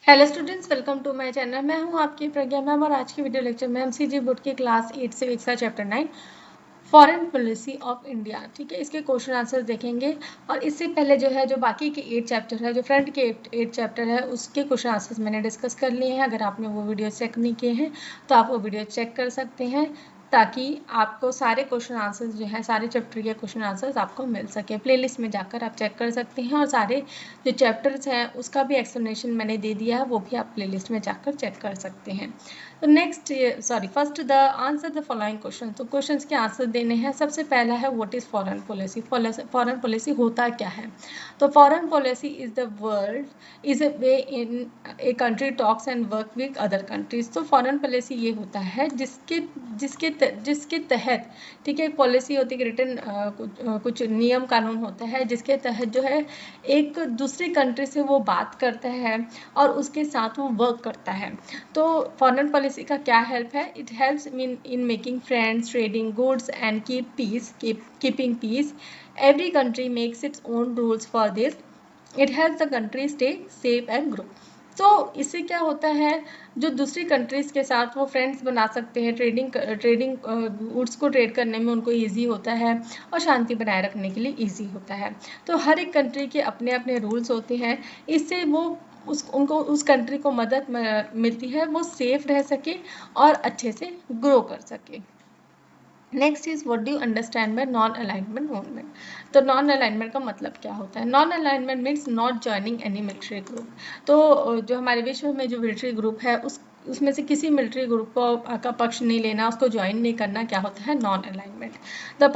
Hello students, welcome to my channel. मैं हूं आपकी प्रज्ञा मैम और आज की वीडियो लेक्चर में हम सीजी बोर्ड की क्लास 8 से का chapter 9 foreign policy of India, ठीक है, इसके क्वेश्चन आंसर देखेंगे। और इससे पहले जो है, जो बाकी के 8 चैप्टर है, जो फ्रंट के 8 चैप्टर है, उसके क्वेश्चन आंसर्स मैंने डिस्कस कर लिए हैं। अगर आपने वो वीडियो चेक नहीं किए हैं तो आप वो वीडियो चेक कर सकते हैं, ताकि आपको सारे क्वेश्चन आंसर्स जो है, सारे चैप्टर के क्वेश्चन आंसर्स आपको मिल सके। प्लेलिस्ट में जाकर आप चेक कर सकते हैं और सारे जो चैप्टर्स हैं उसका भी एक्सप्लेनेशन मैंने दे दिया है, वो भी आप प्लेलिस्ट में जाकर चेक कर सकते हैं। तो next, first the answer the following question. तो क्वेश्चंस के आंसर देने हैं। सबसे पहला है what is foreign policy. Foreign policy होता क्या है? तो foreign policy is the world is a way in a country talks and work with other countries. तो फॉरेन पॉलिसी ये होता है जिसके तहत, ठीक है, पॉलिसी होती है, रिटन कुछ नियम कानून होता है जिसके तहत जो है एक दूसरी कंट्री से वो बात करता है और उसके साथ वो वर्क करता है। तो फॉरेन पॉलिसी का क्या हेल्प है? It helps in making friends, trading goods and keeping peace. Every country makes its own rules for this. It helps the country stay safe and grow. तो इससे क्या होता है, जो दूसरी कंट्रीज के साथ वो फ्रेंड्स बना सकते हैं, ट्रेडिंग गुड्स को ट्रेड करने में उनको इजी होता है और शांति बनाए रखने के लिए इजी होता है। तो हर एक कंट्री के अपने अपने रूल्स होते हैं। इससे वो उनको उस कंट्री को मदद मिलती है, वो सेफ रह सके और अच्छे से ग्रो कर सके। Next is what do you understand by non alignment movement. तो नॉन अलाइनमेंट का मतलब क्या होता है? Non alignment means not joining any military group. तो जो हमारे विश्व में जो मिलिट्री ग्रुप है, उसमें से किसी मिलिट्री ग्रुप का पक्ष नहीं लेना, उसको ज्वाइन नहीं करना, क्या होता है? Non alignment. The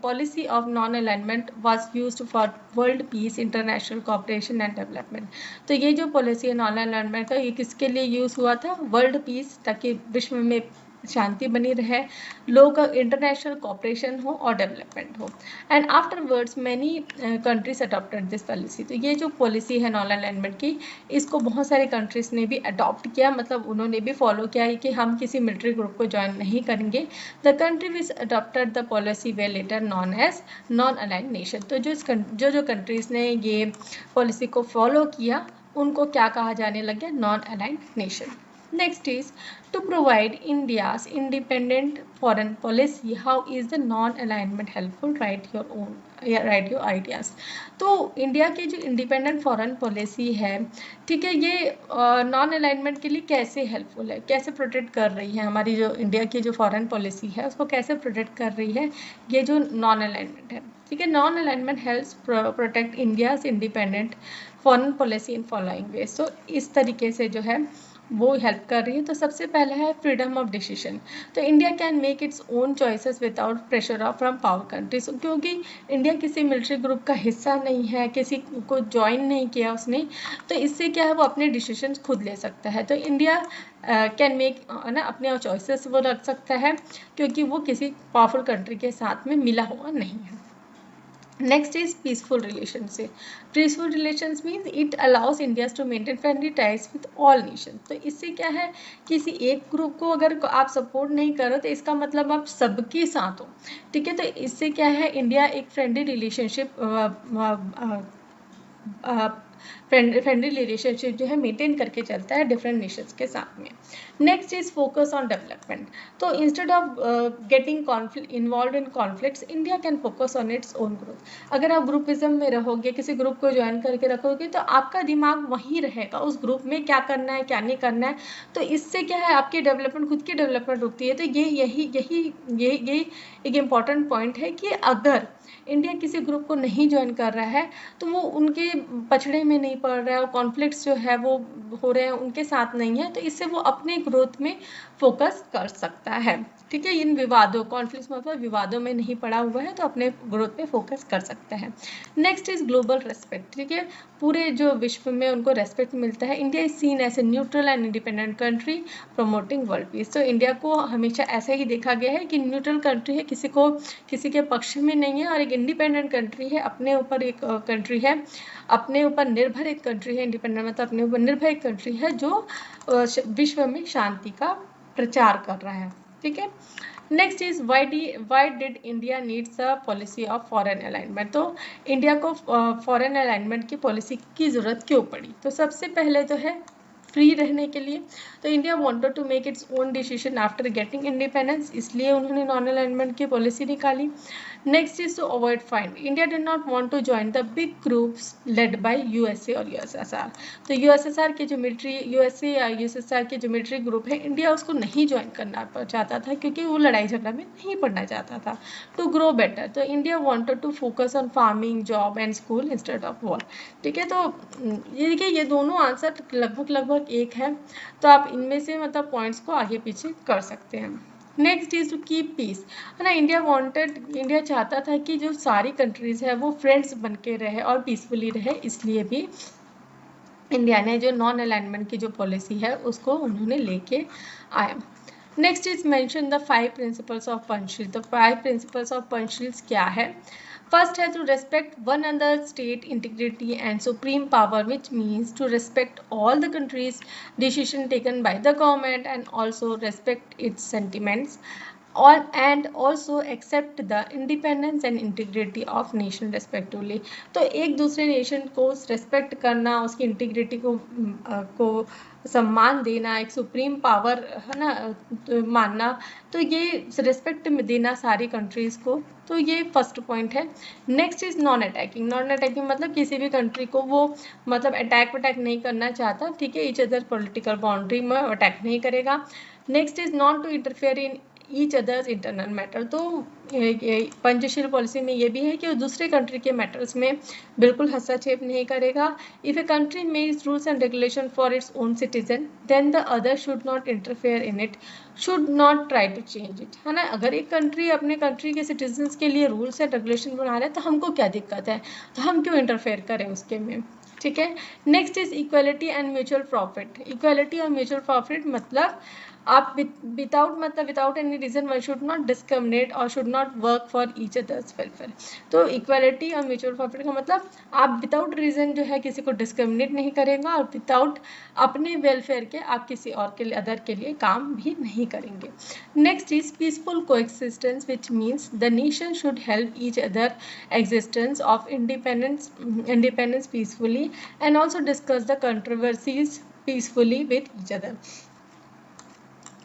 policy of non alignment was used for world peace, international cooperation and development. तो ये जो पॉलिसी है नॉन अलाइनमेंट का, ये किसके लिए यूज हुआ था? वर्ल्ड पीस, ताकि विश्व में शांति बनी रहे, लोग इंटरनेशनल कॉपरेशन हो और डेवलपमेंट हो। And afterwards many countries adopted this policy. तो ये जो पॉलिसी है नॉन अलाइनमेंट की, इसको बहुत सारे कंट्रीज ने भी अडॉप्ट किया, मतलब उन्होंने भी फॉलो किया है कि हम किसी मिलिट्री ग्रुप को ज्वाइन नहीं करेंगे। The country which adopted the policy were later known as non align nation. तो जो कंट्रीज ने ये पॉलिसी को फॉलो किया, उनको क्या कहा जाने लग गया? Non align nation. Next is to provide India's independent foreign policy. How is the non-alignment helpful? Write your ideas. तो इंडिया की जो इंडिपेंडेंट फॉरेन पॉलिसी है, ठीक है, ये नॉन अलाइनमेंट के लिए कैसे हेल्पफुल है, कैसे प्रोटेक्ट कर रही है? हमारी जो इंडिया की जो फॉरेन पॉलिसी है उसको कैसे प्रोटेक्ट कर रही है ये जो नॉन अलाइनमेंट है? ठीक है, non alignment helps protect India's independent foreign policy in following way. So इस तरीके से जो है वो हेल्प कर रही है। तो सबसे पहला है फ्रीडम ऑफ डिसीजन। तो India can make its own choices without pressure of from power countries. क्योंकि इंडिया किसी मिलिट्री ग्रुप का हिस्सा नहीं है, किसी को ज्वाइन नहीं किया उसने, तो इससे क्या है, वो अपने डिसीजन खुद ले सकता है। तो इंडिया कैन मेक ना अपने चॉइसेस वो रख सकता है, क्योंकि वो किसी पावरफुल कंट्री के साथ में मिला हुआ नहीं है। Next is peaceful relationship. Peaceful relations means it allows India to maintain friendly ties with all nations. तो इससे क्या है, किसी एक ग्रुप को अगर आप सपोर्ट नहीं करो तो इसका मतलब आप सबके साथ हो, ठीक है। तो इससे क्या है, इंडिया एक फ्रेंडली रिलेशनशिप फ्रेंडली रिलेशनशिप जो है मेंटेन करके चलता है डिफरेंट नेशंस के साथ में। Next is focus on development. तो instead of getting involve in conflicts, India can focus on its own growth. अगर आप ग्रुपिज्म में रहोगे, किसी ग्रुप को ज्वाइन करके रखोगे, तो आपका दिमाग वहीं रहेगा, उस ग्रुप में क्या करना है क्या नहीं करना है। तो इससे क्या है, आपकी डेवलपमेंट, खुद की डेवलपमेंट रुकती है। तो यही एक इम्पॉर्टेंट पॉइंट है कि अगर इंडिया किसी ग्रुप को नहीं ज्वाइन कर रहा है तो वो उनके पछड़े में नहीं पड़ रहा है, और कॉन्फ्लिक्ट्स जो है वो हो रहे हैं उनके साथ नहीं है, तो इससे वो अपने ग्रोथ में फोकस कर सकता है, ठीक है। इन विवादों, कॉन्फ्लिक्ट्स मतलब विवादों में नहीं पड़ा हुआ है, तो अपने ग्रोथ पे फोकस कर सकता है। नेक्स्ट इज ग्लोबल रेस्पेक्ट, ठीक है, पूरे जो विश्व में उनको रेस्पेक्ट मिलता है। India is seen as a neutral and independent country promoting world peace. तो इंडिया को हमेशा ऐसा ही देखा गया है कि न्यूट्रल कंट्री है, किसी के पक्ष में नहीं है, और एक इंडिपेंडेंट कंट्री है, अपने ऊपर एक कंट्री है, अपने ऊपर निर्भर एक कंट्री है। इंडिपेंडेंट मतलब अपने ऊपर निर्भर एक कंट्री है जो विश्व में शांति का प्रचार कर रहा है, ठीक है। Next is why did India needs a policy of foreign alignment. तो इंडिया को फॉरेन अलाइनमेंट की पॉलिसी की जरूरत क्यों पड़ी? तो सबसे पहले तो है फ्री रहने के लिए। तो India wanted to make its own decision after getting independence, इसलिए उन्होंने नॉन अलाइनमेंट की पॉलिसी निकाली। Next is to avoid fine. India did not want to join the big groups led by USA और USSR. तो USSR की जो military USA या USSR के जो मिलिट्री ग्रुप है, इंडिया उसको नहीं ज्वाइन करना चाहता था क्योंकि वो लड़ाई झगड़ा में नहीं पड़ना चाहता था। टू ग्रो बेटर, तो India wanted to focus on farming, job and school instead of war. ठीक है, तो ये देखिए ये दोनों आंसर लगभग एक है, तो आप इनमें से मतलब पॉइंट्स को आगे पीछे कर सकते हैं। Next is to keep peace, है ना। इंडिया चाहता था कि जो सारी कंट्रीज है वो फ्रेंड्स बन के रहे और पीसफुली रहे, इसलिए भी इंडिया ने जो नॉन अलाइनमेंट की जो पॉलिसी है उसको उन्होंने लेके आए। Next is mention the 5 principles of Panchsheel. तो 5 प्रिंसिपल्स ऑफ पंचशील क्या है? First है to respect one another state integrity and supreme power, which means to respect all the countries' decision taken by the government and also respect its sentiments, and also accept the independence and integrity of nation respectively। तो एक दूसरे nation को respect करना, उसकी integrity को सम्मान देना, एक सुप्रीम पावर है ना तो मानना, तो ये रिस्पेक्ट देना सारी कंट्रीज को, तो ये फर्स्ट पॉइंट है। Next is non attacking. Non attacking मतलब किसी भी कंट्री को वो मतलब अटैक नहीं करना चाहता, ठीक है, ईच अदर पॉलिटिकल बाउंड्री में अटैक नहीं करेगा। Next is not to interfere in each others internal matter. तो पंचशील पॉलिसी में ये भी है कि वो दूसरे कंट्री के मैटर्स में बिल्कुल हस्तक्षेप नहीं करेगा। If a country makes rules and regulation for its own citizen then the other should not interfere in it, should not try to change it, है ना। अगर एक कंट्री अपने कंट्री के सिटीजन्स के लिए रूल्स एंड रेगुलेशन बना रहे हैं तो हमको क्या दिक्कत है, तो हम क्यों इंटरफेयर करें उसके में, ठीक है। Next is equality and mutual profit. Equality और म्यूचुअल प्रॉफिट मतलब आप without any reason one should not discriminate और should not work for each others welfare. तो इक्वलिटी और म्यूचुअल प्रॉफिट का मतलब आप विदाउट रीजन जो है किसी को डिस्क्रिमिनेट नहीं करेगा और विदाउट अपने वेलफेयर के आप किसी और के लिए अदर के लिए काम भी नहीं करेंगे। Next is peaceful coexistence which means the nation should help each other existence of independence peacefully and also discuss the controversies peacefully with each other.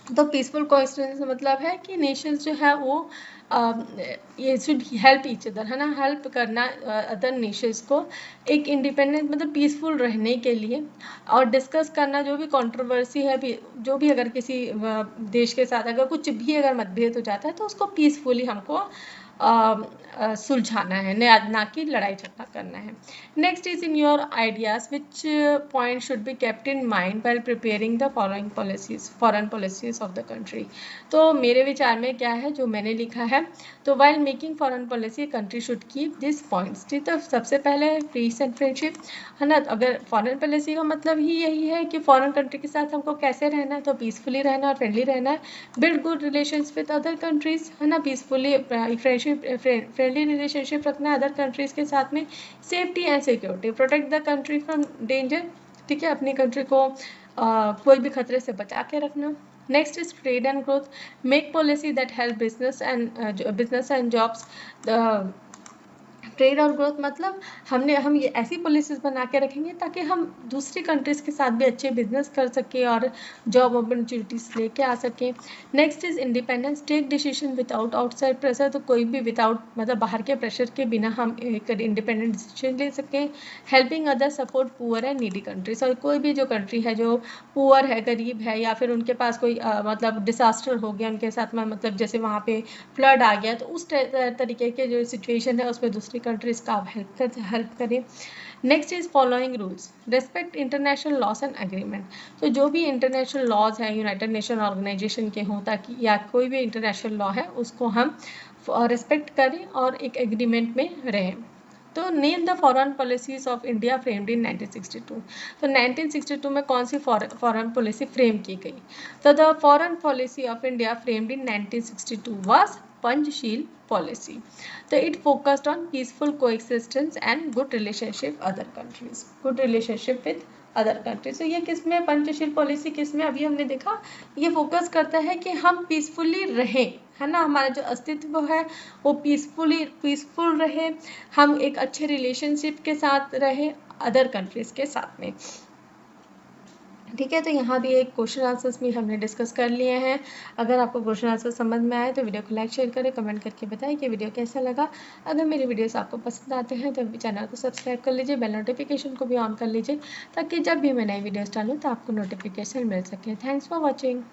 तो पीसफुल कोएक्सिस्टेंस मतलब है कि नेशंस जो है वो ये शुड हेल्प ईच अदर, है ना, हेल्प करना अदर नेशंस को एक इंडिपेंडेंट मतलब पीसफुल रहने के लिए, और डिस्कस करना जो भी कंट्रोवर्सी है, जो भी अगर किसी देश के साथ अगर कुछ भी अगर मतभेद हो जाता है तो उसको पीसफुली हमको सुलझाना है, ना कि लड़ाई झगड़ा करना है। Next is in your ideas which point should be kept in mind while preparing the following policies foreign policies of the country. तो मेरे विचार में क्या है जो मैंने लिखा है, तो while making foreign policy country should keep this points. ठीक, तो सबसे पहले पीस एंड फ्रेंडशिप, है ना। अगर फॉरेन पॉलिसी का मतलब ही यही है कि फॉरेन कंट्री के साथ हमको कैसे रहना है, तो पीसफुली रहना और फ्रेंडली रहना है। Build good relations with other countries, है ना, पीसफुली फ्रेंडली रिलेशनशिप रखना है अदर कंट्रीज के साथ में। Safety and security, protect the country from danger, ठीक है, अपनी कंट्री को कोई भी खतरे से बचा के रखना। Next is trade and growth, make policy that help business and jobs. Trade और ग्रोथ मतलब हम ये ऐसी पॉलिसीज बना के रखेंगे ताकि हम दूसरी कंट्रीज के साथ भी अच्छे बिजनेस कर सकें और जॉब अपॉर्चुनिटीज लेके आ सकें। Next is independence, take decision without outside pressure. तो कोई भी विदाउट मतलब बाहर के प्रेशर के बिना हम एक इंडिपेंडेंट डिसीजन ले सकें। Helping other, support poor and needy countries. और कोई भी जो कंट्री है जो पुअर है, गरीब है, या फिर उनके पास कोई मतलब डिसास्टर हो गया उनके साथ में, मतलब जैसे वहाँ पे फ्लड आ गया, तो उस तरीके के जो सिचुएशन है उसमें दूसरी कंट्रीज का आप हेल्प करें। Next is following rules, respect international loss and agreement. तो जो भी इंटरनेशनल लॉज है यूनाइटेड नेशन ऑर्गेनाइजेशन के हों, ताकि या कोई भी इंटरनेशनल लॉ है उसको हम रिस्पेक्ट करें और एक एग्रीमेंट में रहें। तो name the foreign policies of India framed in 1962। तो 1962 में कौन सी फॉरेन पॉलिसी फ्रेम की गई? तो the foreign policy of India framed in 1962 was Panchsheel policy. तो it focused on peaceful coexistence and good relationship other countries, good relationship with other countries. तो ये किसमें पंचशील पॉलिसी किसमें, अभी हमने देखा, ये फोकस करता है कि हम पीसफुली रहें, है ना, हमारा जो अस्तित्व है वो पीसफुल रहे, हम एक अच्छे रिलेशनशिप के साथ रहे अदर कंट्रीज के साथ में। ठीक है, तो यहाँ भी एक क्वेश्चन आंसर्स भी हमने डिस्कस कर लिए हैं। अगर आपको क्वेश्चन आंसर समझ में आए तो वीडियो को लाइक शेयर करें, कमेंट करके बताएं कि वीडियो कैसा लगा। अगर मेरी वीडियोस आपको पसंद आते हैं तो चैनल को सब्सक्राइब कर लीजिए, बेल नोटिफिकेशन को भी ऑन कर लीजिए, ताकि जब भी मैं नई वीडियोस डालूँ तो आपको नोटिफिकेशन मिल सके। Thanks for watching.